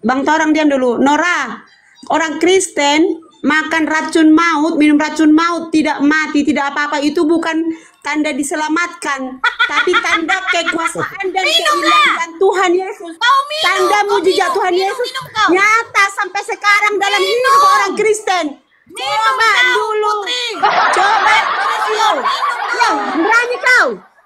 Bang Torang diam dulu. Nora, orang Kristen makan racun maut, minum racun maut, tidak mati, tidak apa-apa, itu bukan tanda diselamatkan, tapi tanda kekuasaan dan keilahian Tuhan Yesus. Tanda mujizat Tuhan Yesus nyata sampai sekarang dalam hidup orang Kristen. Coba dulu, coba dulu.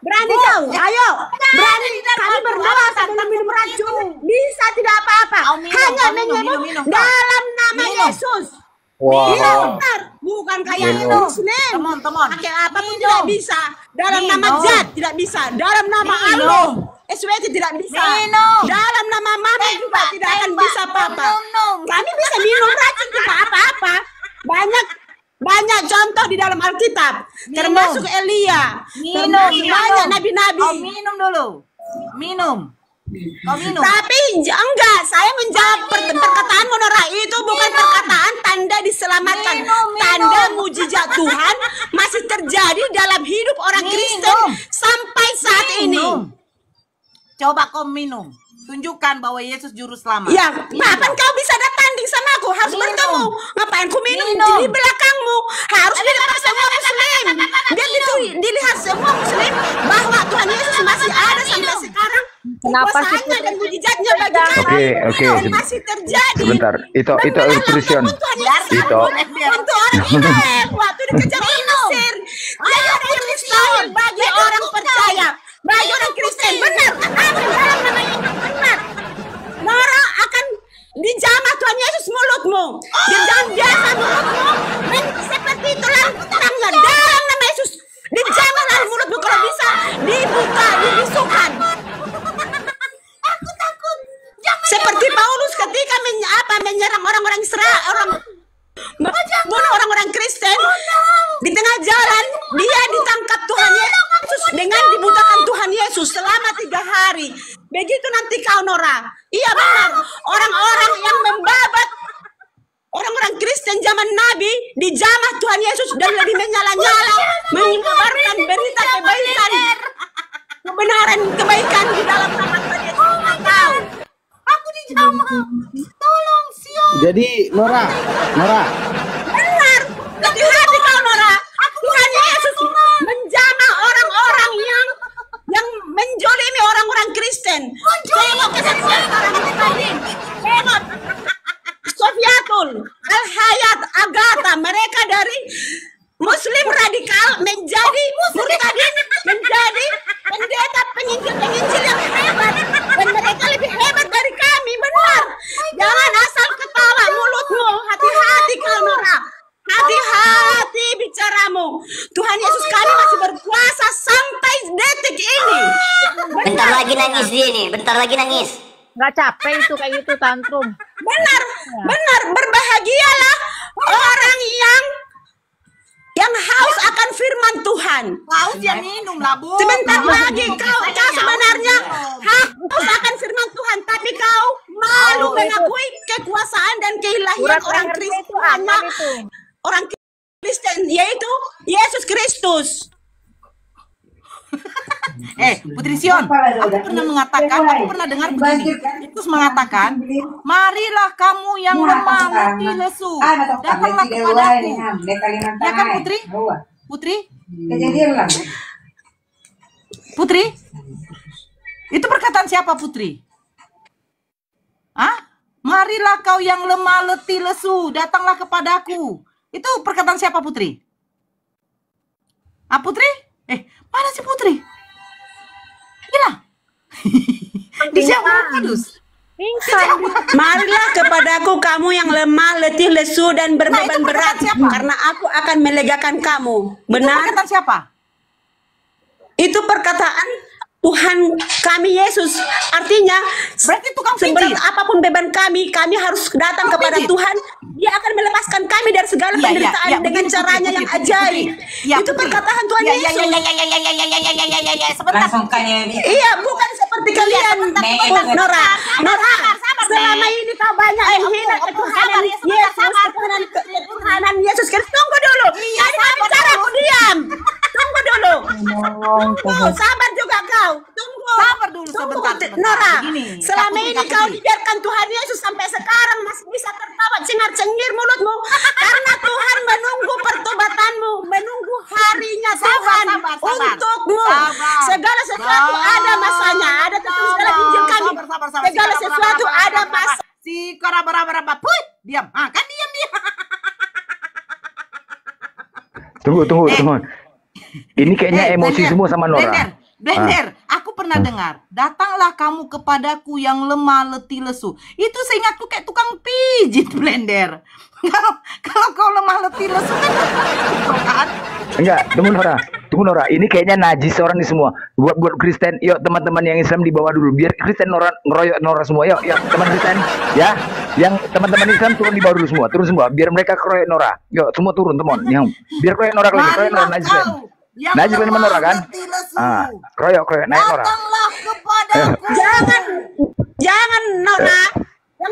Berani kau, ayo, berani. Kami berdoa sebelum minum racun, bisa tidak apa-apa, hanya menyebut dalam nama Yesus. Iya benar, bukan kayak Muslim. Pakai apapun tidak bisa. Dalam nama Zat tidak bisa. Dalam nama Allah SWT tidak bisa. Dalam nama Mama juga tidak akan bisa apa-apa. Kami bisa minum racun juga apa-apa. Banyak contoh di dalam Alkitab, termasuk Elia, termasuk banyak nabi-nabi. Minum dulu, minum. Tapi enggak, saya menjawab perkataan Nora itu bukan perkataan tanda diselamatkan. Tanda mujizat Tuhan masih terjadi dalam hidup orang Kristen sampai saat ini. Coba kau minum, tunjukkan bahwa Yesus juru selamat. Ya, kapan kau bisa tanding sama aku? Harus bertemu. Ngapain ku minum di belakangmu? Harus dilihat semua Muslim. Biar dilihat semua Muslim bahwa Tuhan Yesus masih ada sampai sekarang. Kekuasaannya dan mujizatnya bagi kami masih terjadi. Sebentar, itu Christian. Itu untuk orang Israel waktu dikejar orang Mesir. Jadi yang mustahil bagi orang percaya, bagi orang Kristen. Benar, dalam nama Yesus benar. Nora akan dijamah Tuhan Yesus mulutmu. Jangan biasa mulutmu seperti terangnya dalam nama Yesus. Dijamah lalu mulutmu, kalau bisa dibuka, dibisukan. Seperti Paulus ketika menyerang orang-orang Israel, bunuh orang-orang Kristen di tengah jalan, dia ditangkap Tuhan Yesus dengan dibutakan Tuhan Yesus selama 3 hari. Begitu nanti kau Nora. Iya benar, orang-orang yang membabat orang-orang Kristen zaman Nabi dijamah Tuhan Yesus dan lebih menyala-nyala menyebarkan berita kebaikan, kebenaran kebaikan di dalam nama Tuhan Yesus. Aku dijamah, tolong Sion. Jadi Nora. Benar, hati-hati kau Nora. Tuhan Yesus menjamah orang-orang yang menjolimi orang-orang Kristen. Tengok kesengsaraan tadi. Tengok Sofiatul, Al-Hayat, Agatha, mereka dari Muslim radikal menjadi murtadin, menjadi pendeta penginjil yang hebat, dan mereka lebih hebat dari kami. Benar, jangan asal ketawa mulutmu. Hati-hati kau Nora, hati-hati bicaramu. Tuhan Yesus kami masih berkuasa sampai detik ini. Bentar lagi nangis dia nih, bentar lagi nangis. Nggak capek itu kayak gitu tantrum. Benar, berbahagialah orang yang haus akan firman Tuhan. Haus ya minum lah, Bu. Sebentar lagi kau sebenarnya haus akan firman Tuhan, tapi kau malu mengakui kekuasaan dan keilahian orang Kristen. Orang Kristen yaitu Yesus Kristus. Putri Sion, aku pernah dengar begini. Yesus mengatakan, marilah kamu yang lemah, letih, lesu, datanglah kepadaku. Ya kan Putri? Itu perkataan siapa Putri? Marilah kau yang lemah, letih, lesu, datanglah kepadaku. Itu perkataan siapa Putri? Putri? Mana si Putri? Hilang. Dijawab Kudus. Marilah kepadaku kamu yang lemah, letih, lesu dan berbeban berat, karena aku akan melegakan kamu. Benar? Itu perkataan siapa? Itu perkataan Tuhan kami Yesus. Artinya berarti tukang seberat apapun beban kami harus datang kepada Tuhan. Dia akan melepaskan kami dari segala penderitaan dengan caranya yang ajaib. Itu perkataan Tuhan Yesus. Iya, bukan seperti kalian. Nora, selama ini kau banyak menghina ketuhanan Yesus, ketuhanan Yesus Kristus. Tunggu dulu. Tadi kau bicara, aku diam. Tunggu dulu. Tunggu, sabar juga kau. Tunggu. Sabar dulu sebentar. Nora, selama ini kau dibiarkan Tuhan Yesus sampai cengar-cengir mulutmu. Karena Tuhan menunggu pertobatanmu, menunggu harinya Tuhan untukmu. Segala sesuatu ada masanya, ada tertulis dalam Injil kami. Segala sesuatu ada masa. Si korabara-bara, diam. Kan diam. Tunggu. Ini kayaknya emosi semua sama Nora. Blender, aku pernah dengar, datanglah kamu kepadaku yang lemah, letih, lesu. Itu seingatku kayak tukang pijit, Blender. Kalau kau lemah, letih, lesu kan? Enggak, tunggu Nora. Ini kayaknya najis orang ini semua. Buat Kristen, yuk teman-teman yang Islam dibawa dulu. Biar Kristen ngeroyok Nora semua. Yuk teman Kristen, ya. Yang teman-teman Islam turun dibawa dulu semua. Turun semua. Biar mereka keroyok Nora. Yuk, semua turun teman. Biar keroyok Nora lagi. Keroyok Nora najis kan. Najis kan Nora kan? Keroyok naik Nora. Datanglah kepadaku. Jangan Nora.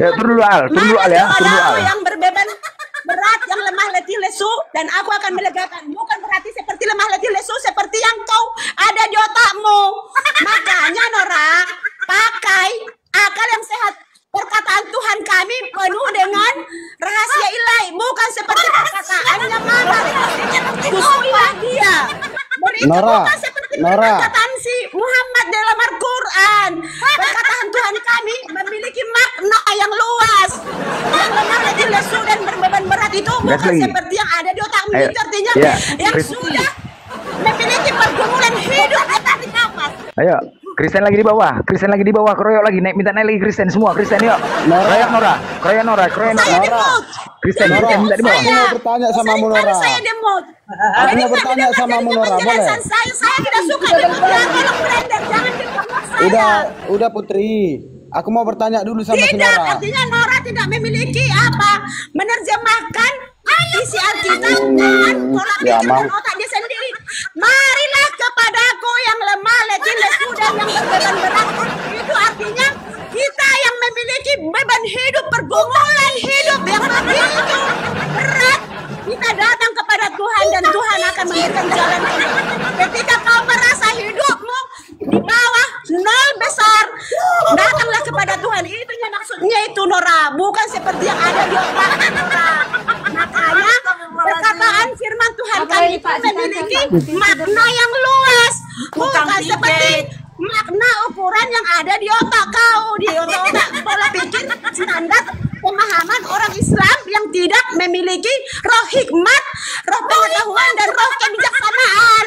Ya, turun dulu Al ya. Yang berbeban berat, yang lemah letih lesu, dan aku akan melegakan. Bukan berarti seperti lemah letih lesu seperti yang kau ada di otakmu. Makanya Nora, pakai akal yang sehat. Perkataan Tuhan kami penuh dengan rahasia ilahi, bukan seperti perkataannya Mama. Kusuilah dia. Nora, Bukan seperti perkataan si Muhammad dalam Al-Quran. Perkataan Tuhan kami memiliki makna yang luas. Yang lemah letih lesu dan berbeban berat itu bukan seperti yang ada di otakmu. Itu artinya yang sudah memiliki pergumulan hidup. Ayo, Kristen lagi di bawah, keroyok lagi, minta naik lagi Kristen semua, Kristen yuk. Keroyok Nora. Kristen minta di bawah. Aku mau bertanya sama Nora. Saya demot. Aku mau bertanya sama Nora, boleh? Saya tidak suka demot. Tolong Blender, jangan demot saya. Udah Putri. Aku mau bertanya dulu sama si Tidak, Nora. artinya Nora tidak memiliki menerjemahkan isi Alkitab dengan pola pikir dan otak dia sendiri. Marilah kepadaku yang lemah, letih, lesu dan yang berbeban berat. Itu artinya kita yang memiliki beban hidup, pergumulan hidup yang begitu berat. Kita datang kepada Tuhan dan Tuhan akan memberikan jalan hidup. Ketika kau merasa hidupmu di bawah nol besar, datanglah kepada Tuhan. Itunya maksudnya itu Nora, bukan seperti yang ada di otak Nora. Makanya perkataan firman Tuhan kami itu memiliki makna yang luas, bukan seperti makna ukuran yang ada di otak kau, di otak pola pikir standar pemahaman orang Islam yang tidak memiliki roh hikmat, roh pengetahuan dan roh kebijaksanaan.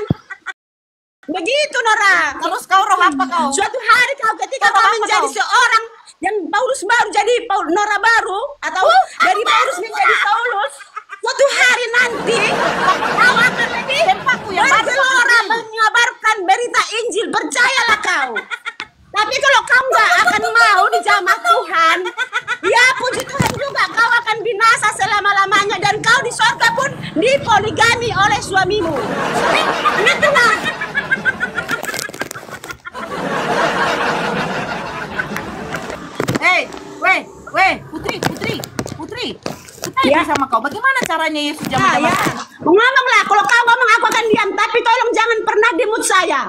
Begitu Nora. Terus kau roh apa kau? Suatu hari ketika kau menjadi seorang yang Paulus baru jadi Nora baru, atau dari Paulus menjadi Paulus, suatu hari nanti kau akan lebih bergelora mengabarkan berita Injil. Percayalah kau. Tapi kalau kau nggak akan mau dijamah Tuhan, ya puji Tuhan juga kau akan binasa selama-lamanya, dan kau di surga pun dipoligami oleh suamimu. Itulah. Putri. Ya sama kau. Bagaimana caranya Yesus jamah Ya. Ngomonglah. Kalau kau ngomong aku akan diam. Tapi tolong jangan pernah demut saya.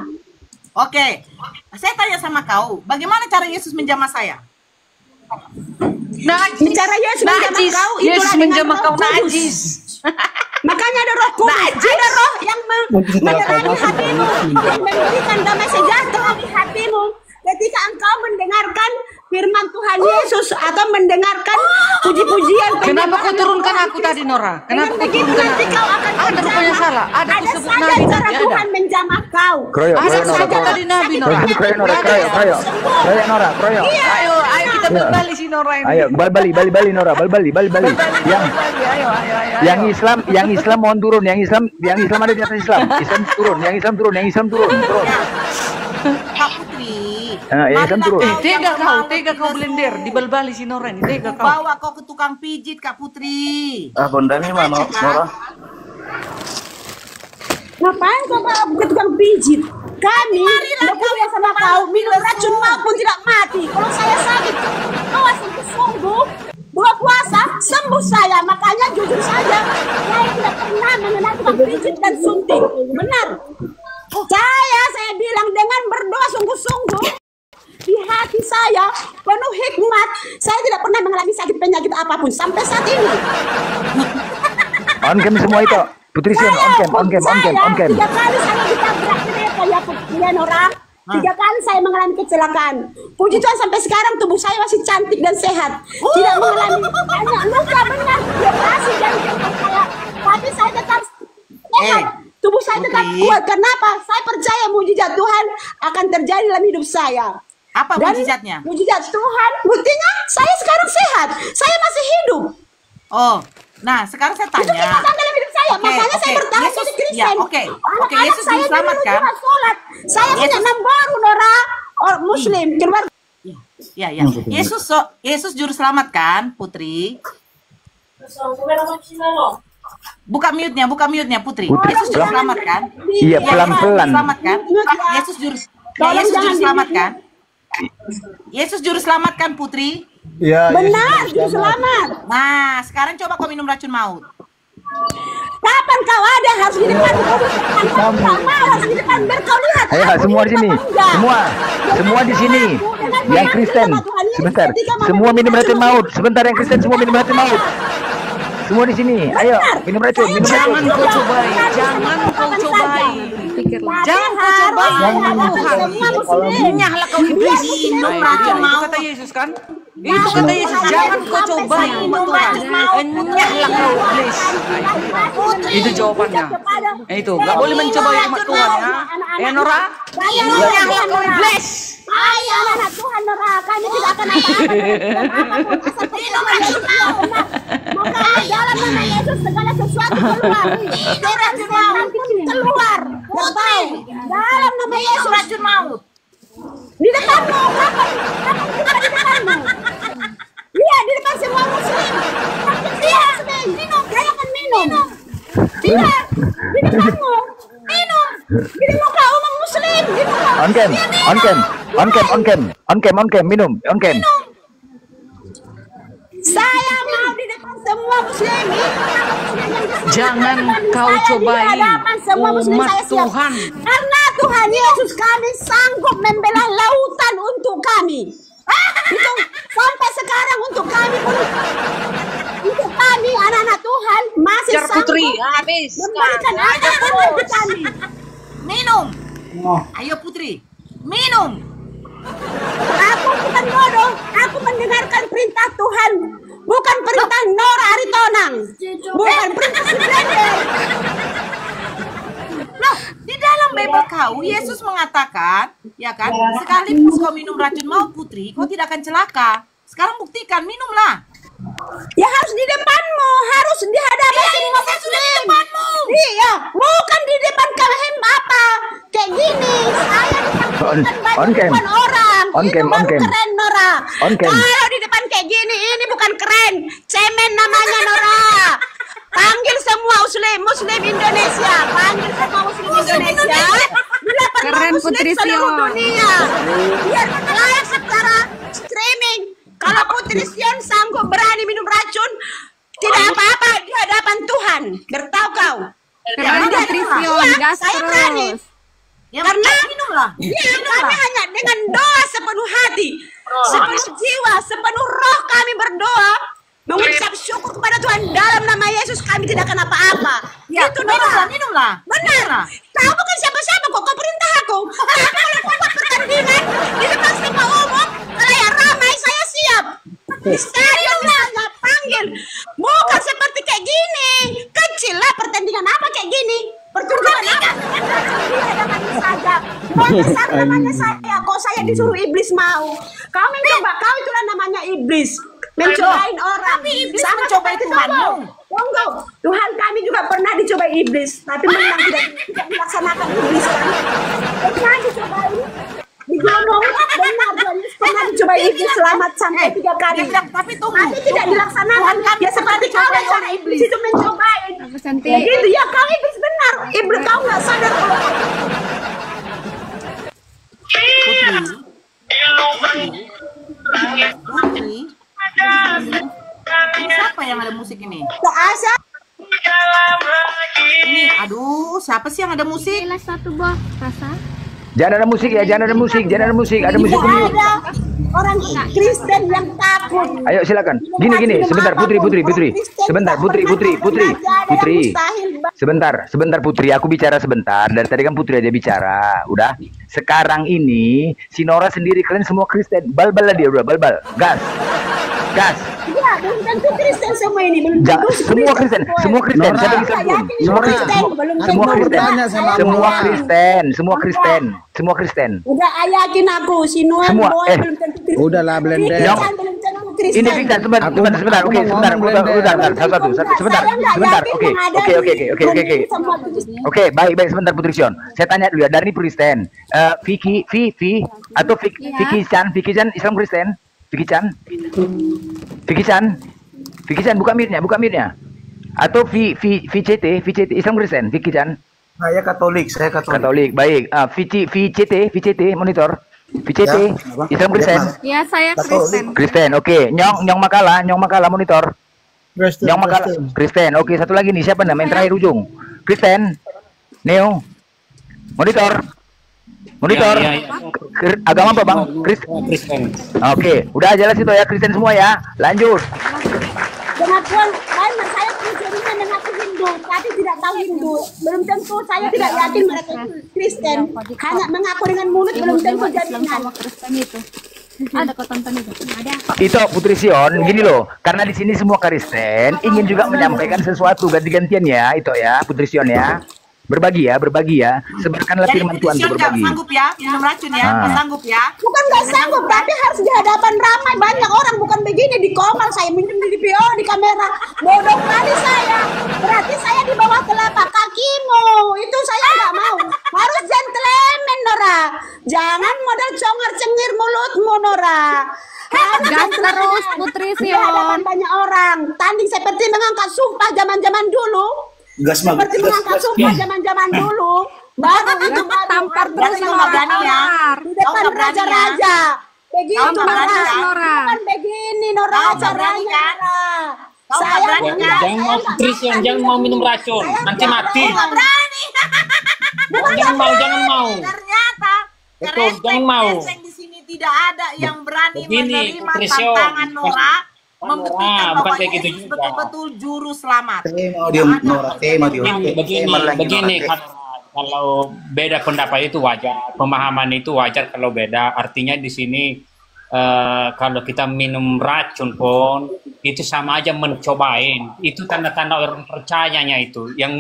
Oke. Saya tanya sama kau. Bagaimana cara Yesus menjamah saya? Cara Yesus menjamah kau. Yesus menjamah kau najis. Makanya ada Roh Kudus. Ada roh yang menerangi hatimu, yang memberikan damai sejahtera di hatimu. Ketika engkau mendengarkan firman Tuhan Yesus atau mendengarkan puji-pujian. Kenapa kau turunkan aku tadi, Nora? Kenapa kau turunkan nanti aku? kau akan Ada rupanya salah. Ada disebut saja nabi cara tadi Tuhan ada. menjamah kau. Keroyok Saja tadi nabi, Nora. Keroyok Nora. Ayo kita berbalik si Nora ini. Ayo, balik Nora, balik. Yang Islam mohon turun, yang Islam ada di atas Islam. Yang Islam turun. Kak Putri. Yang Islam turun. Tega kau Blender di bal-bali si Nora ini. Tega kau. Bawa kau ke tukang pijit, Kak Putri. Bunda ini mana, Nora? Ngapain kau bawa ke tukang pijit? Kami berkuliah sama kau, minum racun maupun tidak mati. Kalau saya sakit, kau sungguh buat puasa sembuh saya. Makanya jujur saja, saya tidak pernah mengenal tukang pijit dan suntik. Benar. Saya bilang dengan berdoa sungguh-sungguh di hati saya penuh hikmat. Saya tidak pernah mengalami sakit penyakit apapun sampai saat ini. On cam semua itu. Putri Sion, on cam. 3 kali saya ditabrak kereta ya Nora. 3 kali saya mengalami kecelakaan. Puji Tuhan sampai sekarang tubuh saya masih cantik dan sehat. Tidak mengalami banyak luka benar. Operasi dan saya. Tapi saya tetap sehat. Tubuh saya tetap kuat. Kenapa? Saya percaya mujizat Tuhan akan terjadi dalam hidup saya. Apa mujizatnya? Mujizat Tuhan. Buktinya saya sekarang sehat. Saya masih hidup. Oh, nah sekarang saya tanya. Itu kebenaran dalam hidup saya. Makanya saya bertahan jadi Kristen. Ya, oke, Yesus saya diselamatkan. Sholat. Saya punya 6 baru Nora. Muslim keluar. Ya. Yesus juru selamat kan, Putri? Buka mute-nya, Putri. Yesus juru selamat kan? Iya, pelan-pelan. Selamat kan? Yesus juru selamat kan? Yesus juru selamat kan, Putri? Iya. Benar, juru selamat. Nah, sekarang coba kau minum racun maut. Kapan kau ada harus di depan harus di depan biar kau lihat. Ayo semua di sini. Semua di sini. Yang Kristen. Sebentar. Semua minum racun maut. Sebentar yang Kristen semua minum racun maut. Semua di sini. Ayo minum racun. Jangan kau cobai. Jangan kau cobai. Nyahlah kau iblis. Minum racun maut. Kata Yesus kan? Itu kata Yesus. Jangan kau cobai umat Tuhan. Nyahlah kau iblis. Itu jawabannya. Itu nggak boleh mencobai umat Tuhan ya. Nora. Nyahlah kau iblis. Ayo anak Tuhan Nora, kami tidak akan apa-apa. Maka dalam nama Yesus segala sesuatu keluar. Keluar. Dalam nama Yesus racun maut. Di depanmu, kapan kita di depanmu? Lihat di depan semua muslim. Lihat, minum, saya akan minum. Lihat, di depanmu, minum. Di muka umat muslim, di muka. On cam, minum, on cam. Saya mau di depan semua muslim. Jangan kau cobai umat Tuhan. Karena Tuhan Yesus kami sanggup membelah lautan untuk kami. Itu sampai sekarang untuk kami pun. Untuk kami anak-anak Tuhan masih sanggup Putri, habis. memberikan apa-apa untuk kami. Minum. Ayo Putri, minum. Aku bukan bodoh, aku mendengarkan perintah Tuhan, bukan perintah Nora Aritonang, bukan perintah si Blender. Loh, di dalam Bible kau, Yesus mengatakan, ya kan, sekalipun kau minum racun maut Putri, kau tidak akan celaka. Sekarang buktikan, minumlah. Ya harus di depanmu, harus di hadapan semua muslim. Iya, bukan di depan kalian apa kayak gini. Saya On cam. orang. On Itu cam, on baru cam. keren Nora. On cam. Kalau di depan kayak gini, ini bukan keren. Cemen namanya Nora. Panggil semua muslim Indonesia. Panggil semua muslim Indonesia. Bila Keren, muslim Putri seluruh Sion. dunia. Biar live secara streaming. Kalau Putri Sion sanggup berani minum racun, tidak apa-apa di hadapan Tuhan. Bertahu kau. Keren Putri Sion, gas Saya berani. terus. Ya, Karena minumlah. kami hanya dengan doa sepenuh hati, sepenuh jiwa, sepenuh roh kami berdoa, mengucap syukur kepada Tuhan dalam nama Yesus kami tidak akan apa-apa. Ya, Itu doa. minumlah. Benar. Kau bukan siapa-siapa kok, kau perintah aku. Tapi kalau kau buat pertandingan di depan semua umum, kalau yang ramai saya siap. Di stadion saya panggil. Bukan seperti kayak gini. Kecil lah pertandingan apa kayak gini. Pertunjukan apa? Saja. Mau besar namanya saya. Kok saya disuruh iblis mau? Kau mencoba, kau itulah namanya iblis. Mencobain orang. Tapi iblis Sama mencobai seperti Tuhan. Tunggu. Tuhan kami juga pernah dicobai iblis, tapi memang tidak dilaksanakan iblis kan. Pernah dicobai di gunung, benar Tuhan Yesus pernah dicobai iblis selamat sampai 3 kali. Dia bilang, tapi tunggu. Tapi tidak dilaksanakan. Ya seperti kau cara iblis itu mencobai. Aku cantik. Ya gitu ya, kau iblis benar. Iblis kau nggak sadar kalau kau Putri. Siapa yang ada musik ini? Asa. Ini, aduh, siapa sih yang ada musik? Kelas 1 bawah rasa. Jangan ada musik ya, jangan ada musik, jangan ada musik, ada musik Tidak ada orang Kristen yang takut. Ayo silakan. Gini, sebentar Putri. Sebentar Putri. Sebentar Putri, aku bicara sebentar. Dari tadi kan Putri aja bicara. Udah. Sekarang ini si Nora sendiri, kalian semua Kristen. Bal-bal lah dia udah, bal-bal. Gas. Iya, belum tentu Kristen semua ini, belum tentu Semua Kristen. Semua Kristen. Siapa bisa belum? Semua Kristen. Udah yakin aku, si Noah Semua, belum tentu Kristen. Udahlah blender. Belum tentu Kristen. Ini Fiksan, sebentar. Oke, sebentar. Oke, baik, sebentar Putri Sion. Saya tanya dulu ya, dari Kristen. Vicky atau Vicky Chan Islam Kristen? Vicky Chan, buka mic-nya. Atau VCT Islam Kristen, Vicky Chan. Saya Katolik. Katolik, baik. VCT monitor. VCT Islam Kristen. Ya, saya Kristen. Kristen, oke. Nyong Makala monitor. Nyong Makala Kristen. Oke, satu lagi nih, siapa namanya terakhir ujung? Kristen. Neo. Monitor. Agama apa Bang? Kristen. Oke, udah jelas itu ya, Kristen semua ya. Lanjut. Pengakuan saya pribadinya mengaku Hindu, tapi tidak tahu Hindu. Belum tentu, saya tidak yakin mereka itu Kristen. Hanya mengaku dengan mulut belum tentu jaminan. Ada kok tonton itu. Ada. Itu Putri Sion, gini loh, karena di sini semua Kristen ingin juga menyampaikan sesuatu ganti-gantian ya, itu ya, Putri Sion ya. Berbagi ya, sebarkanlah firman Tuhan untuk berbagi. Sanggup ya, minum racun ya, sanggup ya. Bukan nggak sanggup, tapi harus di hadapan ramai banyak orang, bukan begini di komal saya minum di video di kamera. Bodoh kali saya. Berarti saya di bawah telapak kakimu. Itu saya nggak mau. Harus gentleman Nora. Jangan modal congor cengir mulutmu Nora. Gas terus Putri Di hadapan Sion. banyak orang. Tanding seperti mengangkat sumpah zaman-zaman dulu. Seperti mengangkat sumpah zaman-zaman dulu. Baru itu Tampar terus Nggak berani ya. di depan Nggak berani ya. raja-raja. Begitu Nggak berani, Nora. Nora. Bukan begini Nora Nggak berani, caranya. kan? Nora. Nggak berani, kan? Jangan mau Kristen, jangan mau minum racun, nanti mati. Nggak berani. Jangan mau. Ternyata Betul, jangan mau. Kristen di sini tidak ada yang berani Begini, menerima Putri Sion. tantangan Nora. Membuktikan Bukan bahwa kayak gitu Yesus juga. betul-betul juru selamat. Begini, kalau beda pendapat itu wajar, pemahaman itu wajar kalau beda. Artinya di sini kalau kita minum racun pun itu sama aja mencobain. Itu tanda-tanda orang percayanya itu yang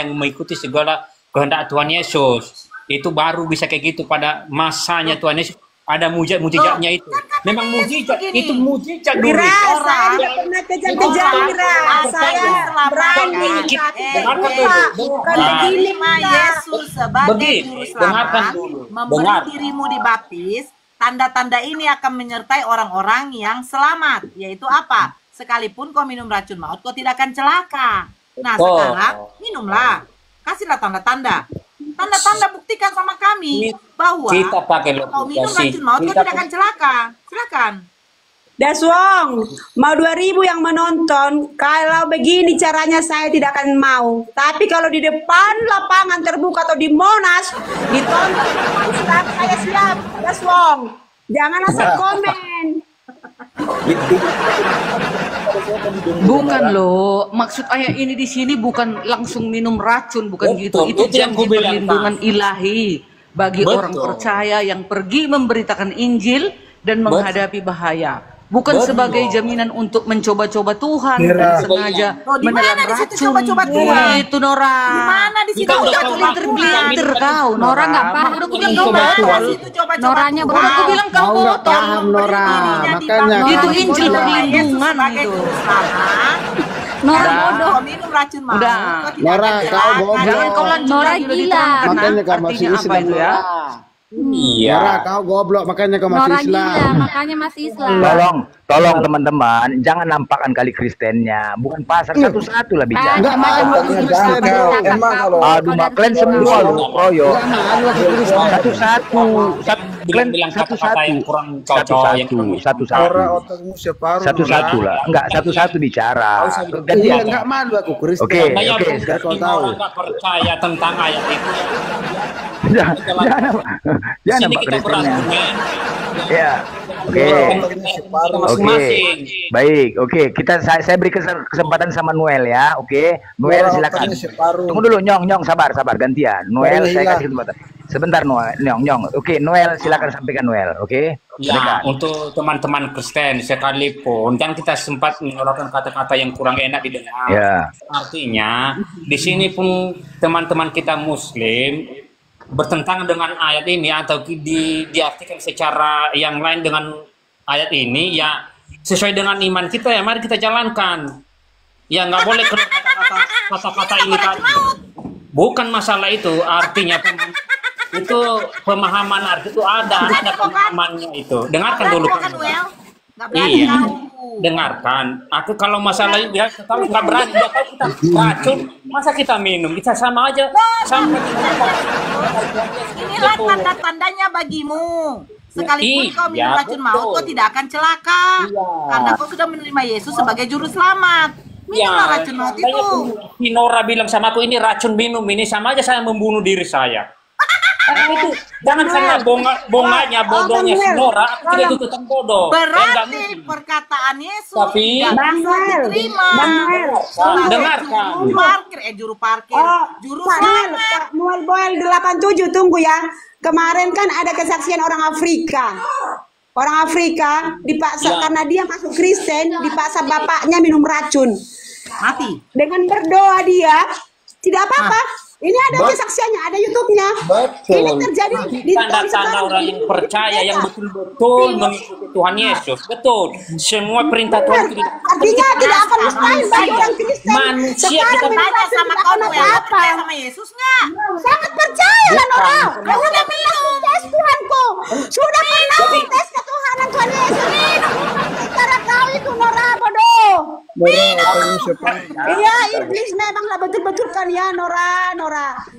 mengikuti segala kehendak Tuhan Yesus. Itu baru bisa kayak gitu pada masanya Tuhan Yesus. Ada mujizatnya itu. Memang mujizat, itu mujizat dulu. Mira, saya tidak pernah kejar-kejar Mira. Saya berani. Bukan begini Terima Yesus sebagai juru dengarkan selamat, dulu. memberi dirimu dibaptis. Tanda-tanda ini akan menyertai orang-orang yang selamat. Yaitu apa? Sekalipun kau minum racun maut, kau tidak akan celaka. Nah, sekarang minumlah. Kasihlah tanda-tanda. Tanda-tanda buktikan sama kami bahwa Kita pakai kalau minum logika sih. racun maut, kau tidak akan celaka. Silakan. Daswong, mau 2.000 yang menonton. Kalau begini caranya saya tidak akan mau. Tapi kalau di depan lapangan terbuka atau di Monas, ditonton saya siap. Daswong, jangan asal komen. Bukan loh, maksud ayah ini di sini bukan langsung minum racun, bukan gitu. Itu Itu yang janji ku bilang, perlindungan ilahi bagi Betul. orang percaya yang pergi memberitakan Injil dan menghadapi bahaya. Bukan Betul. sebagai jaminan untuk mencoba-coba Tuhan Kira. dan sengaja Oh, di menelan mana di situ racun. coba-coba Tuhan? Itu Nora. Di mana di situ Kita udah coba-coba coba Pelintir-pelintir Tuhan. kau, Nora nggak paham. Udah aku bilang Coba kau Tuhan. bohong. Di situ coba-coba Noranya Tuhan. Udah aku bilang kau Kau nggak bohong. paham Nora, makanya Itu kau- Injil Yesus perlindungan sebagai itu. juru selamat. Nora Udah. bodoh. Kau minum racun maut, Udah. kau tidak Nora, akan kau celaka. bodoh. Jangan kau lanjut Nora lagi, udah gila. diterangkan, nah. Makanya kau masih Artinya apa Islam itu ya? Iya. Nora, kau goblok, makanya kau masih Nora Islam. gila, makanya masih Islam. Tolong teman-teman, jangan nampakkan kali Kristennya, bukan pasar satu-satu lah bicara. Enggak malu aku Kristen. Emang kalau Aduh, mak kalian semua lu royo. Enggak malu aku Kristen. Satu-satu, bilang kata-kata yang kurang cocok, yang kurang satu-satu lah. Enggak, satu-satu bicara. Iya, Gantian. enggak malu aku Kristen. Oke, Makanya oke, kau sekarang kau tahu. nggak percaya tentang ayat itu. Jangan, jangan Sini Pak kita Kristennya. berargumen. Ya, oke. Masing-masing. Baik, oke. Saya beri kesempatan sama Noel ya, oke. Noel silakan. Tunggu dulu, Nyong, sabar, gantian. Noel saya kasih kesempatan. Sebentar Nyong. Oke, Noel silakan sampaikan Noel, oke. Ya, untuk teman-teman Kristen sekalipun dan kita sempat mengeluarkan kata-kata yang kurang enak didengar. Ya. Artinya di sini pun teman-teman kita Muslim bertentangan dengan ayat ini atau diartikan secara yang lain dengan ayat ini, ya sesuai dengan iman kita ya mari kita jalankan. Ya nggak boleh keluar kata-kata ini tadi. Bukan masalah itu, artinya itu pemahaman arti itu ada pemahamannya itu. Dengarkan dulu. Iya, dengarkan. Aku kalau masalah ini ya kalau nggak berani ya kalau kita racun, masa kita minum? Kita sama aja. Sama. Inilah tanda-tandanya bagimu. Sekalipun kau minum racun maut, kau tidak akan celaka. Karena kau sudah menerima Yesus sebagai juru selamat. Minumlah racun maut itu. Nora bilang sama aku ini racun minum, ini sama aja saya membunuh diri saya. Itu jangan karena bonganya bodohnya si Nora, aku tidak tutupan bodoh. Berarti perkataan Yesus tapi tidak bisa diterima. Dengarkan. Juru parkir, juru selamat. Noel Boel 87 tunggu ya. Kemarin kan ada kesaksian orang Afrika. Orang Afrika dipaksa karena dia masuk Kristen, dipaksa bapaknya minum racun. Mati. Dengan berdoa dia tidak apa-apa. Ini ada kesaksiannya, ada YouTube-nya. Ini terjadi di tanda-tanda orang yang percaya, yang betul-betul mengikuti Tuhan Yesus. Betul. Semua perintah Tuhan itu artinya tidak akan mustahil bagi orang Kristen. Manusia kita Tanya sama kau apa sama Yesus nggak? Sangat percaya lah Nora. Kau sudah pernah tes Tuhanku. Sudah pernah tes ketuhanan Tuhan Yesus. Cara kau itu Nora bodoh. Iya, iblis memanglah betul-betul kan ya Nora.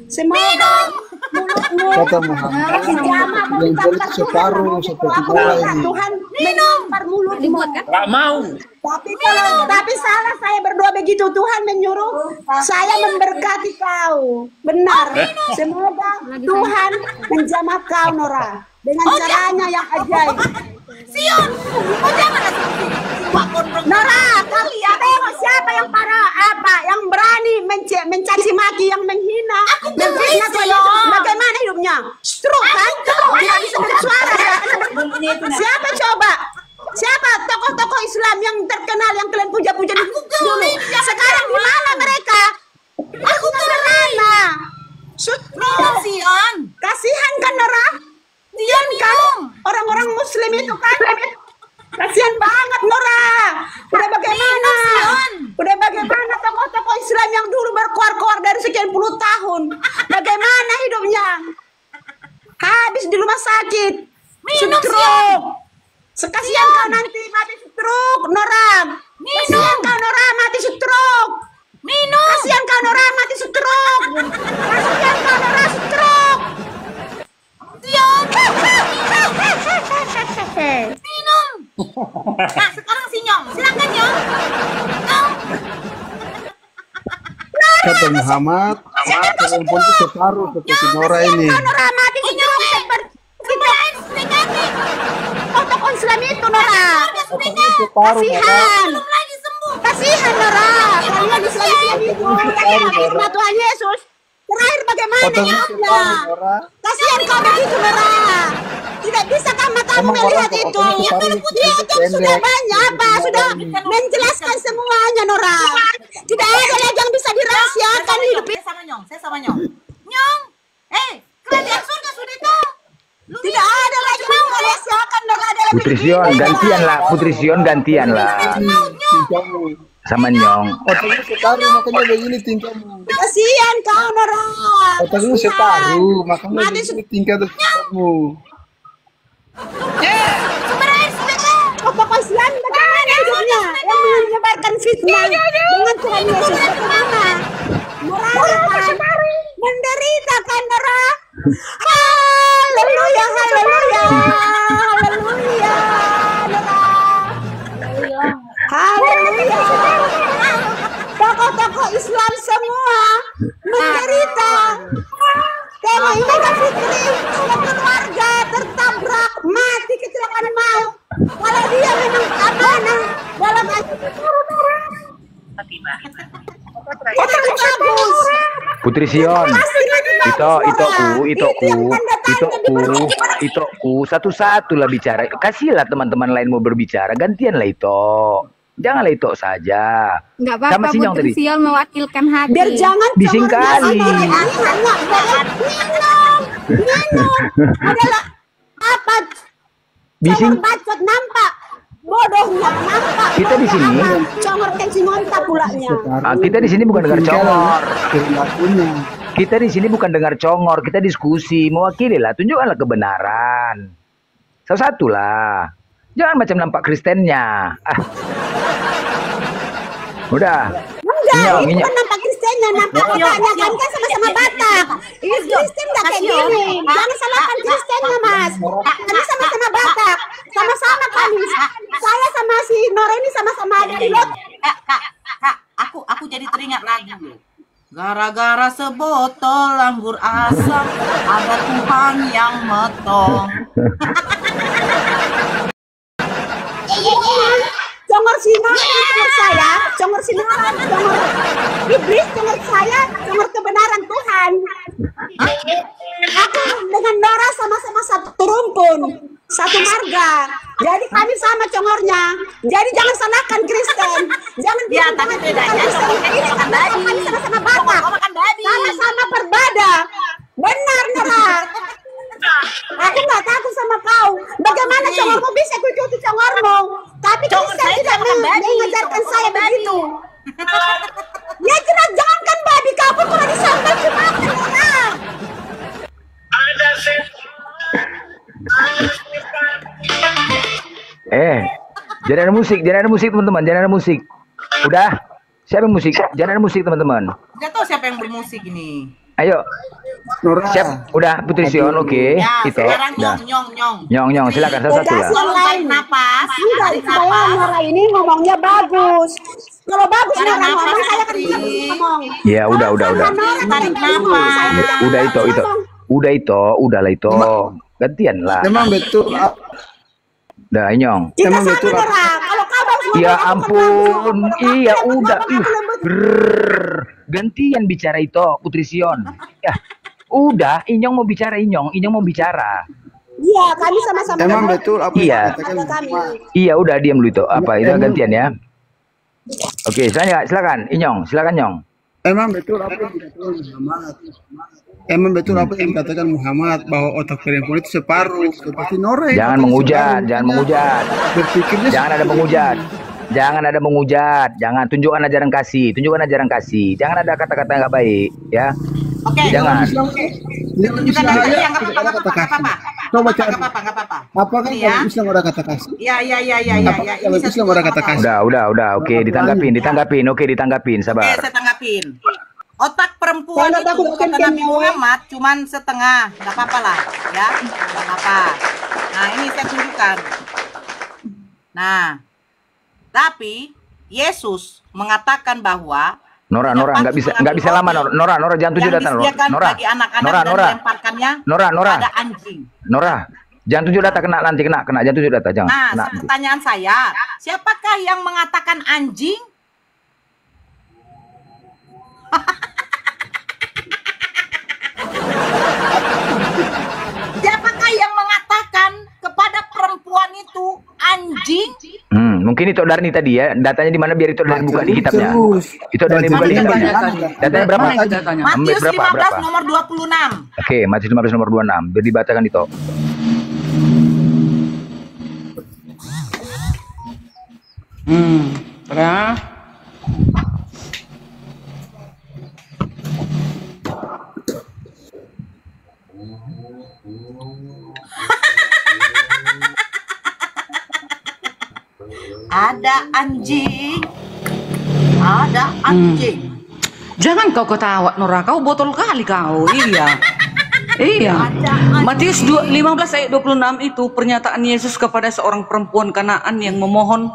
Semoga mulutmu Kata Muhammad yang jadi separuh seperti bola ini. Tuhan menampar mulutmu. nggak mau. Tapi salah saya berdoa begitu. Tuhan menyuruh saya memberkati kau. Benar. Semoga Tuhan menjamah kau Nora dengan caranya yang ajaib. Sion, kau jangan asumsi. Nora, kau lihat siapa yang yang berani mencaci maki, yang menghina, menfitnah Tuhan Yesus. Bagaimana hidupnya? Stroke kan? Tidak bisa bersuara. Siapa coba? Siapa tokoh-tokoh Islam yang terkenal yang kalian puja-puja dulu? Sekarang di mana mereka? Aku ke mana? Sion, Kasihan kan Nora? Diam kan? Orang-orang Muslim itu kan? Kasihan banget Nora. Udah bagaimana tokoh-tokoh Islam yang dulu berkoar-koar dari sekian puluh tahun? Bagaimana hidupnya? Habis di rumah sakit. Stroke. Sekasihan kau nanti mati stroke Nora. Kasihan kau Nora mati stroke. Kasihan kau Nora mati stroke. Kasihan kau Nora stroke. minum. Nah, sekarang si Nyong, silakan Nyong. Kata Muhammad, perempuan itu separuh seperti Nora ini. Nora mati stroke seperti tokoh Islam itu Nora. Kasihan. Kasihan Nora. Kalian Islam itu yang Tuhan Yesus. Terakhir bagaimana hidupnya? Kasihan kau begitu Nora. Tidak bisa matamu melihat itu. Dia sudah banyak sudah menjelaskan semuanya Nora. Tidak ada lagi yang bisa dirahasiakan hidup. Saya sama Nyong. Nyong, kerajaan surga sudah tahu. Tidak ada lagi yang merahasiakan Nora. Putri Sion gantian lah. Sama Nyong. Otaknya separuh makanya begini tingkahmu. Kasihan kau Nora. Otakmu separuh makanya begini tingkah kamu. Tokoh Islam bagaimana hidupnya yang menyebarkan fitnah dengan Tuhan Yesus bagaimana? Nora menderita kan Nora? Haleluya, haleluya, haleluya, Nora. Haleluya. Tokoh-tokoh Islam semua menderita. Tengok ini kan fitnah. Putri Sion, itoku, satu-satu lah bicara. Kasihlah teman-teman lain mau berbicara, gantianlah itu. Janganlah itu saja. Nggak apa-apa, Putri Sion mewakilkan hati. Biar jangan bising kali. Adalah apa? Bising. Bacot nampak. Bodohnya nampak. Kita di sini. Congor kencingonta pulanya. Kita di sini bukan dengar congor. Kita di sini bukan dengar congor. Kita diskusi. Mewakililah. Tunjukkanlah kebenaran. Satu-satu lah. Jangan macam nampak Kristennya. Udah. Enggak, itu kan nampak Kristennya, nampak bapaknya kan sama-sama Batak. Ini Kristen nggak kayak gini. Jangan salahkan Kristennya, Mas. Kami sama-sama Batak, sama-sama kami. Saya sama si Nora ini sama-sama ada di lot. Kak, aku jadi teringat lagi loh. Gara-gara sebotol anggur asam, ada Tuhan yang metong. Congor Sinor, congor saya, congor Sinor, congor iblis, congor saya, congor kebenaran Tuhan. Aku dengan Nora sama-sama satu rumpun, satu marga. Jadi kami sama congornya. Jadi jangan salahkan Kristen. Jangan bilang tapi bedanya ini kami sama-sama Batak, sama-sama berbeda. Benar, Nora. Aku nggak takut sama kau. Bagaimana congormu bisa ikuti congormu? Tapi Kristen tidak mengajarkan saya begitu. Ya jelas, jangankan babi, kau pun pernah disambal dimakan orang. Jangan ada musik teman-teman, jangan ada musik. Udah, siapa yang musik? Jangan ada musik teman-teman. Gak tahu siapa yang bermusik ini. Ayo. Nora. Siap, udah Putri Sion, oke. Ya, Itu. sekarang Dah. nyong. Silakan satu-satu lah. Yang lain Napas. enggak, saya Nora ini ngomongnya bagus. Kalau bagus Nora ngomong, saya kan bisa ngomong. Ya, udah. Tarik napas. Udahlah itu. Gantian lah. Memang betul. Dah, Inyong. Kita Emang sama betul. Nora. Kalau kau bagus ngomong, Ya aku ampun, bagus. iya Aku udah. ngomong, aku lembut. Gantian bicara itu, Putri Sion. Ya, udah. Inyong mau bicara. Inyong mau bicara. Iya, kami sama-sama. Emang ngomong. betul apa Iya. yang dikatakan Ada kami. Muhammad. Iya, udah diam dulu itu. Apa itu gantian ya? Oke, silakan. Inyong, silakan Nyong. Emang betul apa yang dikatakan Muhammad. Emang betul apa yang dikatakan Muhammad bahwa otak perempuan itu separuh seperti Nora. Jangan menghujat. Berpikirnya Jangan ada menghujat. Jangan tunjukkan ajaran kasih. Jangan ada kata-kata nggak baik, ya. Oke. Jangan. Tunjukkan aja yang nggak apa-apa. Coba cari. Nggak apa-apa. Apa kan Iya. kalau Islam ada kata kasih? Iya. Apa kalau Islam ada kata kasih? Udah. Oke, ditanggapin. Oke, ditanggapin. Oke, Sabar. saya tanggapin. Otak perempuan Saya itu takut kata makan Nabi kue. Muhammad cuman setengah, nggak apa-apa lah, ya, nggak apa-apa. Nah, ini saya tunjukkan. Nah, tapi Yesus mengatakan bahwa Nora, nggak bisa lama, Nora, jangan tunjuk yang data, disediakan Nora. bagi anak-anak dan dilemparkannya Nora. pada anjing. Nora, jangan tunjuk data, kena, jangan tunjuk data, jangan. Nah, Kena. pertanyaan saya, siapakah yang mengatakan anjing? Siapakah yang mengatakan kepada perempuan itu anjing? Mungkin itu Darni tadi ya. Datanya di mana biar itu Darni buka di kitabnya. Itu Darni buka di kitabnya. Datanya berapa? Mana itu datanya? Matius Berapa? 15 nomor 26. Oke, Matius 15 nomor 26. Biar dibacakan itu. Ya. Ada anjing. Ada anjing. Jangan kau ketawa, Nora. Kau botol kali kau. Iya. Iya. Matius 15 ayat 26 itu pernyataan Yesus kepada seorang perempuan Kanaan yang memohon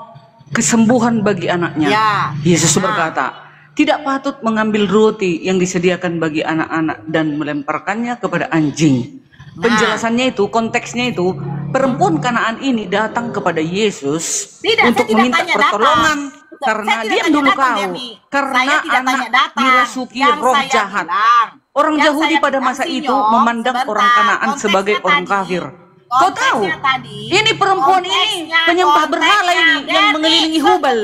kesembuhan bagi anaknya. Ya. Yesus berkata, tidak patut mengambil roti yang disediakan bagi anak-anak dan melemparkannya kepada anjing. Penjelasannya itu, konteksnya itu, perempuan Kanaan ini datang kepada Yesus Tidak, untuk saya tidak meminta tanya pertolongan. Karena Saya tidak diam tanya dulu datang, kau. Demi. Karena Saya tidak tanya anak datang. dirasuki Yang roh saya jahat. bilang, Orang yang Yahudi saya pada bilang, masa itu Sinyong, memandang sebentar, orang Kanaan konteksnya sebagai orang tadi. kafir. Kau tahu? Konteksnya tadi, Ini perempuan ini konteksnya, penyembah berhala ini konteksnya, yang Denny. mengelilingi Hubal.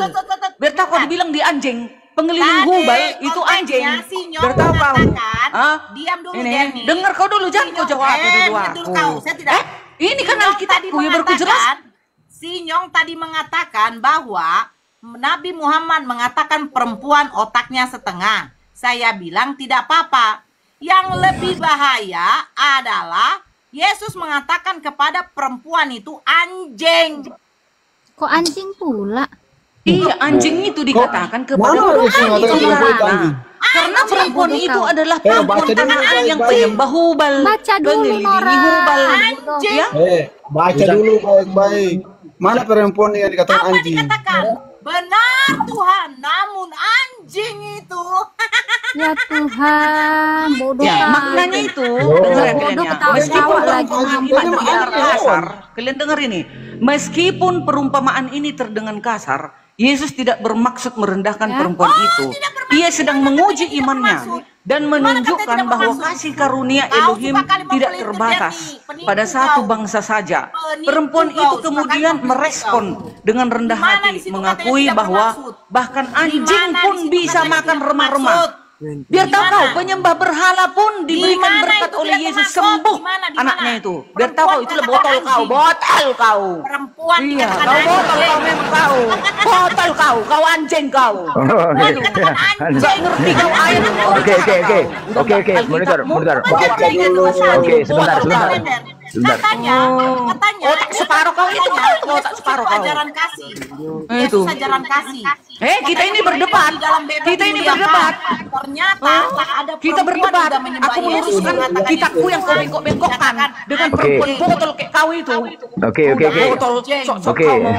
Biar tahu kau Bukan. dibilang di anjing. Pengeliling Tadi, Hubal itu anjing. konteksnya Sinyong Biar tahu kau. mengatakan, Hah? diam dulu, Ini, Denny. dengar kau dulu, jangan kau jawab dulu dulu aku. kau. Saya tidak. Ini kan Sinyong Alkitabku tadi ya baru ku jelas. mengatakan, Sinyong tadi mengatakan bahwa Nabi Muhammad mengatakan perempuan otaknya setengah. Saya bilang tidak apa-apa. Yang lebih bahaya adalah Yesus mengatakan kepada perempuan itu anjing. Kok anjing pula? Iya, anjing itu dikatakan kepada Mana ada sih perempuan mengatakan itu perempuan itu Rana. anjing? Karena perempuan Bodoh itu kau. adalah baca perempuan dulu Kanaan yang baik-baik. penyembah Hubal. Baca dulu, Pengelilingi Nora. Hubal. Bodoh. Ya? Baca dulu baik-baik. Mana perempuan yang dikatakan Apa anjing? dikatakan? Benar Tuhan, namun anjing itu. Ya Tuhan, bodoh Ya, kau. maknanya itu dengar ya Bodoh kalian ya. ketawa Meskipun lagi. perumpamaan ini terdengar kasar, kalian dengar ini. Meskipun perumpamaan ini terdengar kasar, Yesus tidak bermaksud merendahkan perempuan itu. Ia sedang menguji imannya dan menunjukkan bahwa kasih karunia Elohim tidak terbatas pada satu bangsa saja. Perempuan itu kemudian merespon dengan rendah hati, mengakui bahwa bahkan anjing pun bisa makan remah-remah. Biar tahu kau, penyembah berhala pun diberikan berkat oleh Yesus sembuh anaknya itu. Biar tahu kau, itulah botol kau. Perempuan Iya, dikatakan kau botol anjing. kau memang kau. Botol kau anjing kau. Oh, iya. Gak ngerti kau ayat. Oke, monitor. Baca dulu. Oke, sebentar. Katanya, Otak separuh kau itu kan otak separuh kau. ajaran kasih. Itu. Yesus ajaran kasih. Kita ini berdebat. Di dalam bebas Kita ini dimuliakan. berdebat. Ternyata tak ada Kita perempuan berdebat. juga menyembah Aku Yesus, meluruskan mengatakan kitabku Yesus yang kau bengkok-bengkokkan dengan Oke. perempuan botol kayak kau itu. Oke. Botol sok-sok Oke, kau mau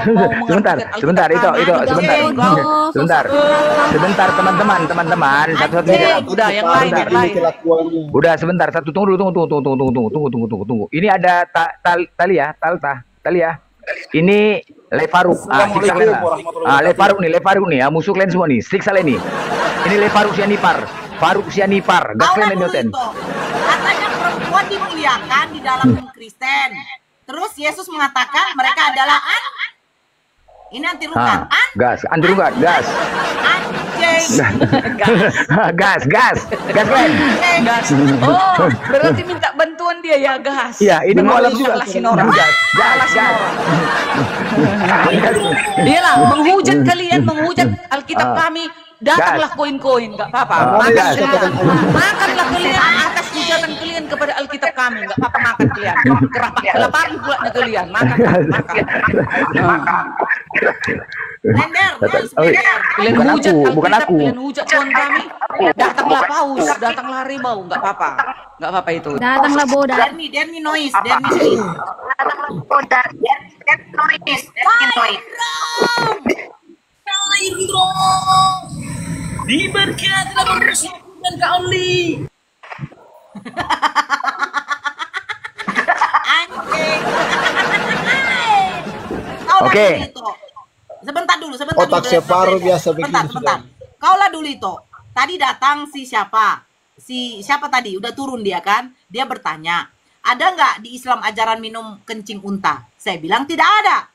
sebentar, mengartikan itu, Alkitab. sebentar, teman-teman, satu-satu Anjing. aja. Udah, yang lain, yang lain. Kelakuannya. Udah sebentar, tunggu. Ini ada Talia. Ini Lefaruk. Siksa kalian lah. Lefaruk nih, musuh kalian semua nih. Siksa kalian nih. Ini Lefaruk Sianipar. Gas kalian ini Oten. Katanya perempuan dimuliakan di dalam Kristen. Terus Yesus mengatakan mereka adalah ini anti rukat. Gas, anti rukat, gas. Anjing. Gas kalian. Gas. Oh, berarti minta bantuan dia ya, gas. Iya, ini mau alam juga. Salah si Nora. Gas. Iyalah, menghujat kalian, menghujat Alkitab kami. Datanglah koin-koin, nggak apa-apa. Makanlah kalian atas hujatan kalian kepada Alkitab kami, nggak apa-apa makan kalian. Kelaparan pula kalian, makan. Blender. Kalian hujat bukan Alkitab, aku. kalian hujat Tuhan kami. Datanglah paus, datanglah harimau, nggak apa-apa itu. Datanglah bodoh. Dermi noise. Diberkatilah dengan Kak Only. Anjing. Oke. Sebentar dulu. Otak separuh biasa begini Sebentar. Kaulah dulu itu. Tadi datang si siapa tadi? Udah turun dia kan? Dia bertanya, ada nggak di Islam ajaran minum kencing unta? Saya bilang tidak ada.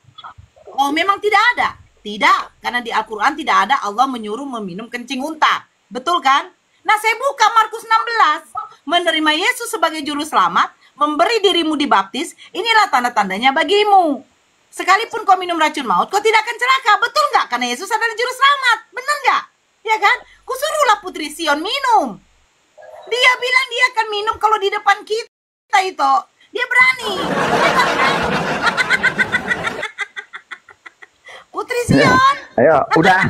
Oh, memang tidak ada? Tidak, karena di Al-Quran tidak ada Allah menyuruh meminum kencing unta. Betul kan? Nah, saya buka Markus 16. Menerima Yesus sebagai juru selamat, memberi dirimu dibaptis, inilah tanda-tandanya bagimu. Sekalipun kau minum racun maut, kau tidak akan celaka. Betul nggak? Karena Yesus adalah juru selamat. Benar nggak? Ya kan? Kusuruhlah Putri Sion minum. Dia bilang dia akan minum kalau di depan kita itu. Dia berani. Putri Sion. Ayo, udah.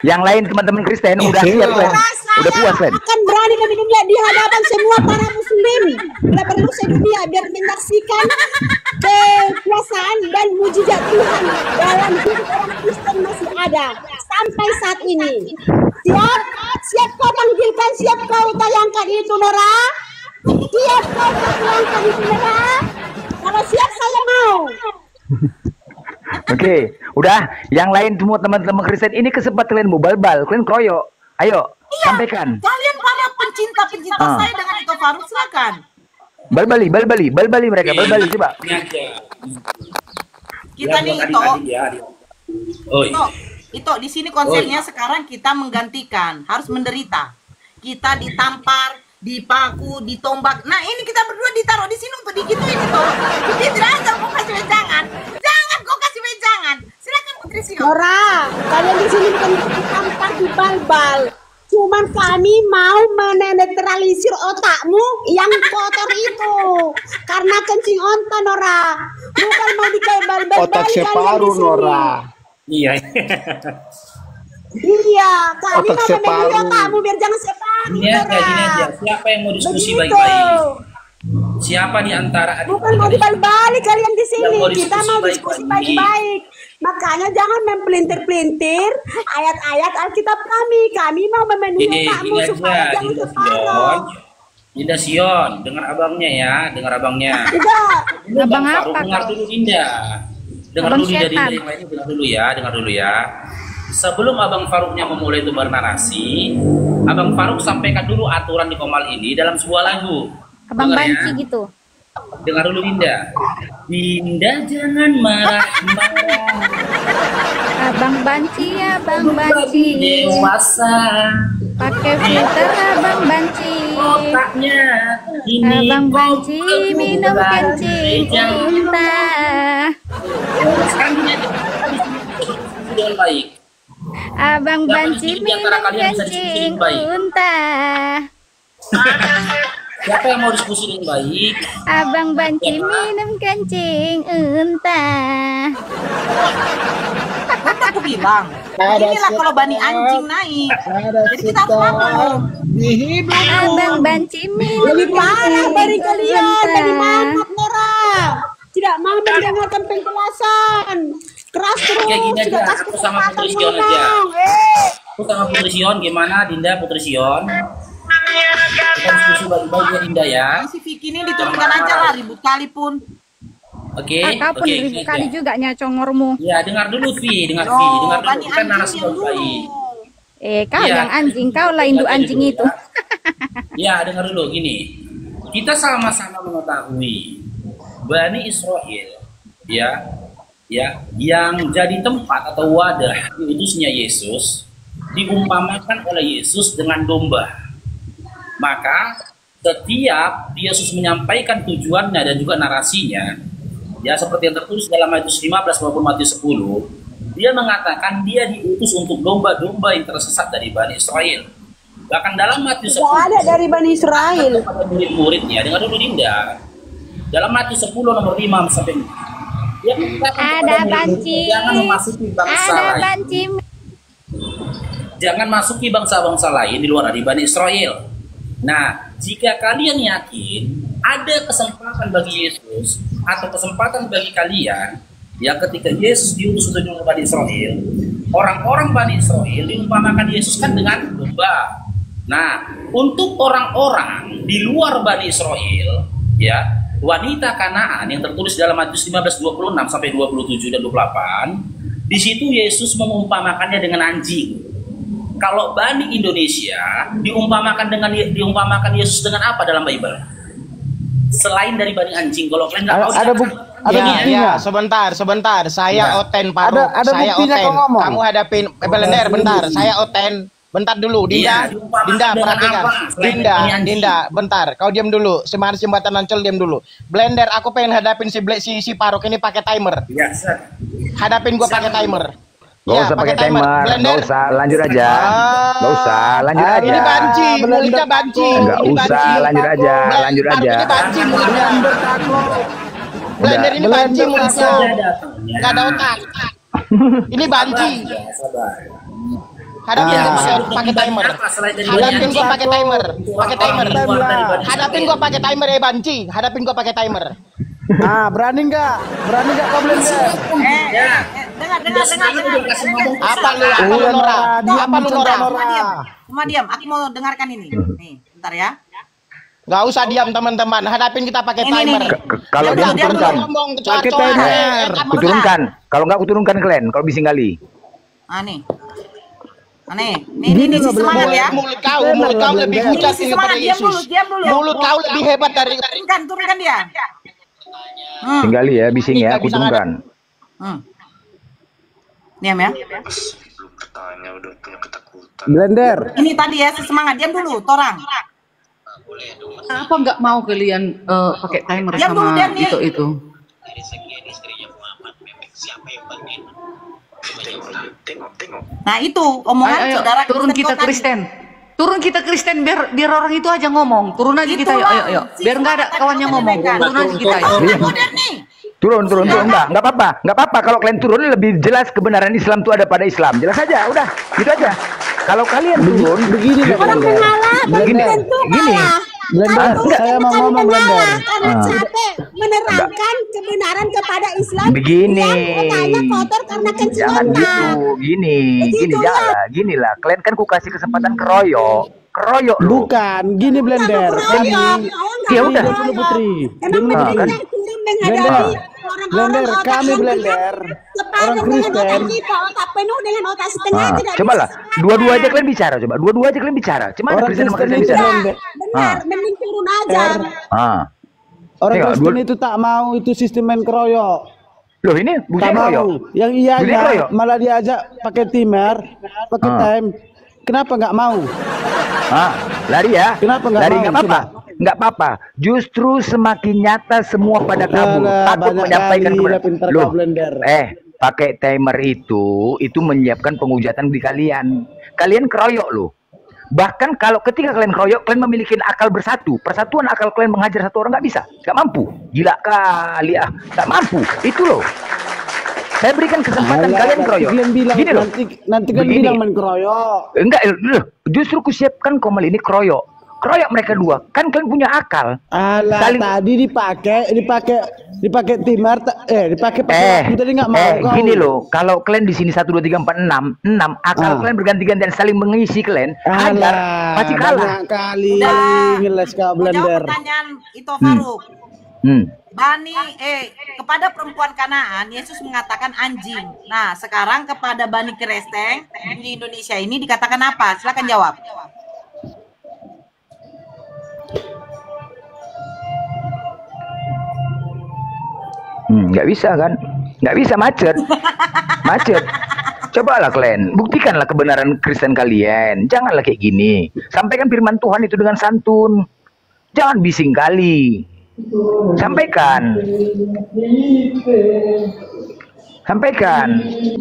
Yang lain teman-teman Kristen udah siap kan? Udah puas kan? Akan berani meminumnya di hadapan semua para muslim dan perlu sedunia biar menyaksikan kekuasaan dan mujizat Tuhan dalam hidup orang Kristen masih ada sampai saat ini. Siap kau panggilkan, siap kau tayangkan itu, Nora. Siap kau tayangkan itu, Nora. Kalau siap saya mau. Oke, udah. Yang lain semua teman-teman Kristen, ini kesempatan kalian mau bal-bal, kalian kroyo. Ayo, sampaikan. Kalian para pencinta-pencinta saya dengan Ito Faruk, silakan. Bal-bali mereka, bal-bali coba. Kita nih Ito, di sini konsepnya sekarang kita menggantikan, harus menderita. Kita ditampar, dipaku, ditombak. Nah, ini kita berdua ditaruh di sini untuk digituin itu. Jadi tidak kau kasih wejangan. Jangan kau kasih wejangan. Silakan Putri Sion. Nora, kalian di sini bukan ditampar di bal-bal. Cuman kami mau menetralisir otakmu yang kotor itu. Karena kencing onta, Nora. Bukan mau dikebal-bal. Otak separuh, Nora. Iya. Iya, kami Otak mau separuh. menetralisir otakmu biar jangan separuh, Gini Nora. aja. Siapa yang mau diskusi Begitu. baik-baik? Siapa di antara adik Bukan mau dibalik kalian di sini. Yang mau Kita diskusi mau diskusi baik-baik. baik-baik. Makanya jangan mempelintir-pelintir ayat-ayat Alkitab kami. Kami mau memenuhi otakmu Ini supaya aja, jangan Dinda separuh. Dinda Sion, dengar abangnya ya, dengar abangnya. Tidak. Abang Faruk, apa dengar kau? dulu Dinda. Dengar Abang dulu Dinda, setan. yang lainnya dengar dulu ya. Sebelum Abang Faruknya memulai itu bernarasi, Abang Faruk sampaikan dulu aturan di Komal ini dalam sebuah lagu. Abang Dengar ya. banci gitu. Dengar dulu Dinda. Dinda jangan marah-marah. Abang banci, abang banci. Dewasa. Pakai filter abang banci. Otaknya ini Abang banci kok minum kebulan kencing rejang. unta. Sekarang ini aja dengan baik. Abang Siapa banci di antara minum kalian bisa diskusi kencing dengan baik? unta. Siapa yang mau diskusi dengan baik? Abang banci minum kencing unta. Kan aku bilang, inilah kalau bani anjing naik. Jadi kita harus ngomong. Abang banci minum Lebih parah kencing dari kalian. Dari unta. mantap, Nora. Tidak mau mendengarkan penjelasan. Keras terus. Kayak gini aja, Tidak kasih aku sama kesempatan Putri Sion aja. ngomong. Aku sama Putri Sion, gimana Dinda Putri Sion? Kita diskusi baik-baik ya Dinda ya. Si Vicky ini diturunkan aja lah ribut kali pun. Oke, Kau pun oke, ribu oke. kali juga nyacongormu. Ya, dengar dulu Vi, dengar Vi, dengar dulu. Bani Kan narasi anjing yang dulu. baik. Kau Iya. yang anjing, kau lah induk anjing Dulu, itu. Ya, dengar dulu gini. Kita sama-sama mengetahui Bani Israel yang jadi tempat atau wadah diutusnya Yesus diumpamakan oleh Yesus dengan domba. Maka setiap Yesus menyampaikan tujuannya dan juga narasinya, ya seperti yang tertulis dalam Matius 15 maupun Matius 10, dia mengatakan dia diutus untuk domba-domba yang tersesat dari Bani Israel. Bahkan dalam Matius 10 Tidak ada dari Bani Israel. pada murid-muridnya, dengar dulu Dinda. Dalam Matius 10 nomor 5 sampai dia mengatakan Ada kepada murid-muridnya, banci. jangan memasuki bangsa Ada lain. banci. Jangan masuki bangsa-bangsa lain di luar dari Bani Israel. Nah, jika kalian yakin ada kesempatan bagi Yesus atau kesempatan bagi kalian, ya ketika Yesus diutus untuk menyuruh Bani Israel, orang-orang Bani Israel diumpamakan Yesus kan dengan domba. Nah, untuk orang-orang di luar Bani Israel, ya, wanita Kanaan yang tertulis dalam Matius 15:26 sampai 27 dan 28, di situ Yesus mengumpamakannya dengan anjing. Kalau Bani Indonesia diumpamakan Yesus dengan apa dalam Bible? Selain dari Bani anjing, kalau kalian nggak tahu, Ada buktinya. Ya, sebentar. Saya Ya. Oten Faruk. Ada Saya buktinya Oten. kau ngomong. Kamu hadapin Blender bentar. Saya Oten. Bentar dulu, Dinda. Iya, diumpamakan Dinda dengan perhatikan. apa? Selain dari anjing. Dinda, bentar. Kau diam dulu. Semar Jembatan Ancol diam dulu. Blender, aku pengen hadapin si Faruk ini pakai timer. ya, Sir. Hadapin gua pakai timer. Gak Ya, usah pakai timer, Blender. gak usah, lanjut aja. Gak usah, lanjut Ini aja. banci, mulutnya banci. Nggak Ini usah, banci. lanjut aja, lanjut Faruk aja. ini banci mulutnya. Blender ini banci mulutnya. Nggak ada otak. Ini banci. Sabar. Hadapin Ya, gua pakai timer. Selain dari Hadapin gua pakai timer. Pakai timer. Hadapin Hadapin gua pakai timer ya banci. Hadapin gua pakai timer. Ah, berani nggak kau Blender? Dengar. Apa lu Nora? Apa lu Nora? Cuma diam. Aku mau dengarkan ini. Nih, bentar ya. Nggak usah diam teman-teman, hadapin kita pakai timer. Kalau dia kuturunkan, pakai timer. kuturunkan. Kalau nggak kuturunkan kalian, kalau bising kali. Nih. Nih semangat ya. Mulut kau lebih hujat daripada Yesus. Diam dulu. Mulut kau lebih hebat dari. Turunkan dia. Tinggali ya, bising ya, kuturunkan. Diam ya. Blender. Ini tadi ya, semangat. Diam dulu, torang. Apa nggak mau kalian pakai timer Diam dulu, sama Dian, nih. itu? Nah itu omongan Ayo, saudara turun kita Kristen. Turun kita Kristen biar orang itu aja ngomong. Turun aja kita, ayo. Biar nggak ada kawan yang ngomong. Turun aja kita. Turun, enggak apa-apa. Kalau kalian turun lebih jelas kebenaran Islam itu ada pada Islam. Jelas aja, udah, gitu aja. Kalau kalian turun, begini, Orang mengalah, gini. Blender, saya mau ngomong Blender. Karena capek menerangkan kebenaran kepada Islam. Begini. Yang otaknya kotor karena Jangan kencingannya. gitu, gini lah. Kalian kan ku kasih kesempatan keroyok lu. Bukan, gini Blender. Ya udah. Putri. Kan? Blender, kami Blender. Orang Kristen. Otak penuh dengan otak setengah tidak Coba lah, dua-dua aja kalian bicara, coba. Dua-dua aja kalian bicara. Cuman Orang Kristen sama Kristen Kristen itu bicara. benar, mending turun aja. Orang Tengok, Kristen itu tak mau itu sistem main keroyok. Loh ini Tak bukan mau. keroyok. Yang Bukan keroyok. malah diajak pakai timer, pakai time. Kenapa nggak mau? Lari ya. Kenapa nggak Lari mau? nggak apa-apa. Nggak apa-apa. Justru semakin nyata semua pada kabur. Takut menyampaikan kebenaran. Loh, pakai timer itu menyiapkan penghujatan di kalian. Kalian keroyok loh. Bahkan kalau ketika kalian keroyok, kalian memiliki akal bersatu. Persatuan akal kalian menghajar satu orang nggak bisa, nggak mampu. Gila kali nggak mampu. Itu loh. Saya berikan kesempatan kalian keroyok. Gini loh. Nanti kan bilang main keroyok. Enggak, loh. Justru kusiapkan Komal ini keroyok. Keroyok mereka dua. Kan kalian punya akal. Tadi dipakai timer, dipakai waktu tadi nggak mau. Gini loh, kalau kalian di sini 1 2 3 4 6 akal kalian berganti-gantian saling mengisi kalian, agar pasti kalah. Banyak kali ngeles kau Blender. Pertanyaan itu Faruk. Kepada perempuan Kanaan Yesus mengatakan anjing. Nah, sekarang kepada Bani Kristen di Indonesia ini dikatakan apa? Silakan jawab. Nggak bisa kan? Nggak bisa, macet. Cobalah kalian, buktikanlah kebenaran Kristen kalian. Janganlah kayak gini. Sampaikan firman Tuhan itu dengan santun. Jangan bising kali. Sampaikan.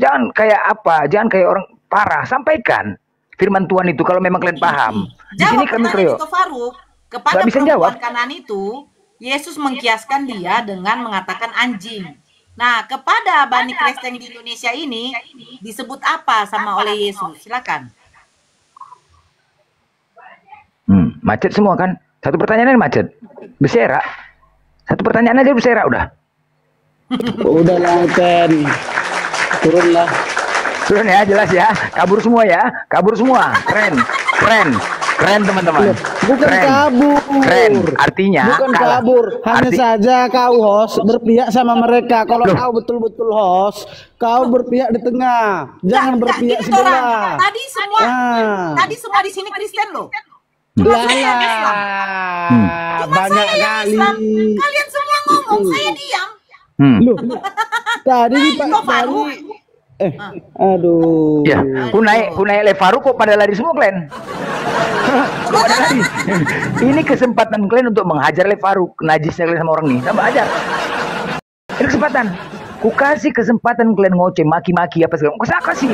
Jangan kayak apa? Jangan kayak orang parah. Sampaikan firman Tuhan itu kalau memang kalian paham. Di sini kami keroyok. Faruk, kepada perempuan Kanaan itu Yesus mengkiaskan dia dengan mengatakan anjing. Nah, kepada Bani Kristen di Indonesia ini disebut apa sama oleh Yesus? Silakan. Macet semua kan? Satu pertanyaan macet. Berserak. Satu pertanyaan aja berserak udah. Udahlah, Ten. Turunlah. Turun ya, jelas ya. Kabur semua ya. Keren teman-teman. Bukan kabur. Keren. Artinya bukan kabur. Hanya saja kau host berpihak sama mereka. Kalau kau betul-betul host, kau berpihak di tengah. Jangan berpihak sebelah. Tadi semua di sini Kristen loh. Banyak kali. Kalian semua ngomong, saya diam. Loh, tadi aduh. Ya, ku naik Levaru kok pada lari semua kalian. Pada lari. Ini kesempatan kalian untuk menghajar Levaru, najisnya kalian sama orang nih. Tambah ajar. Ini kesempatan. Ku kasih kesempatan kalian ngoceh, maki-maki apa segala. Ku kasih.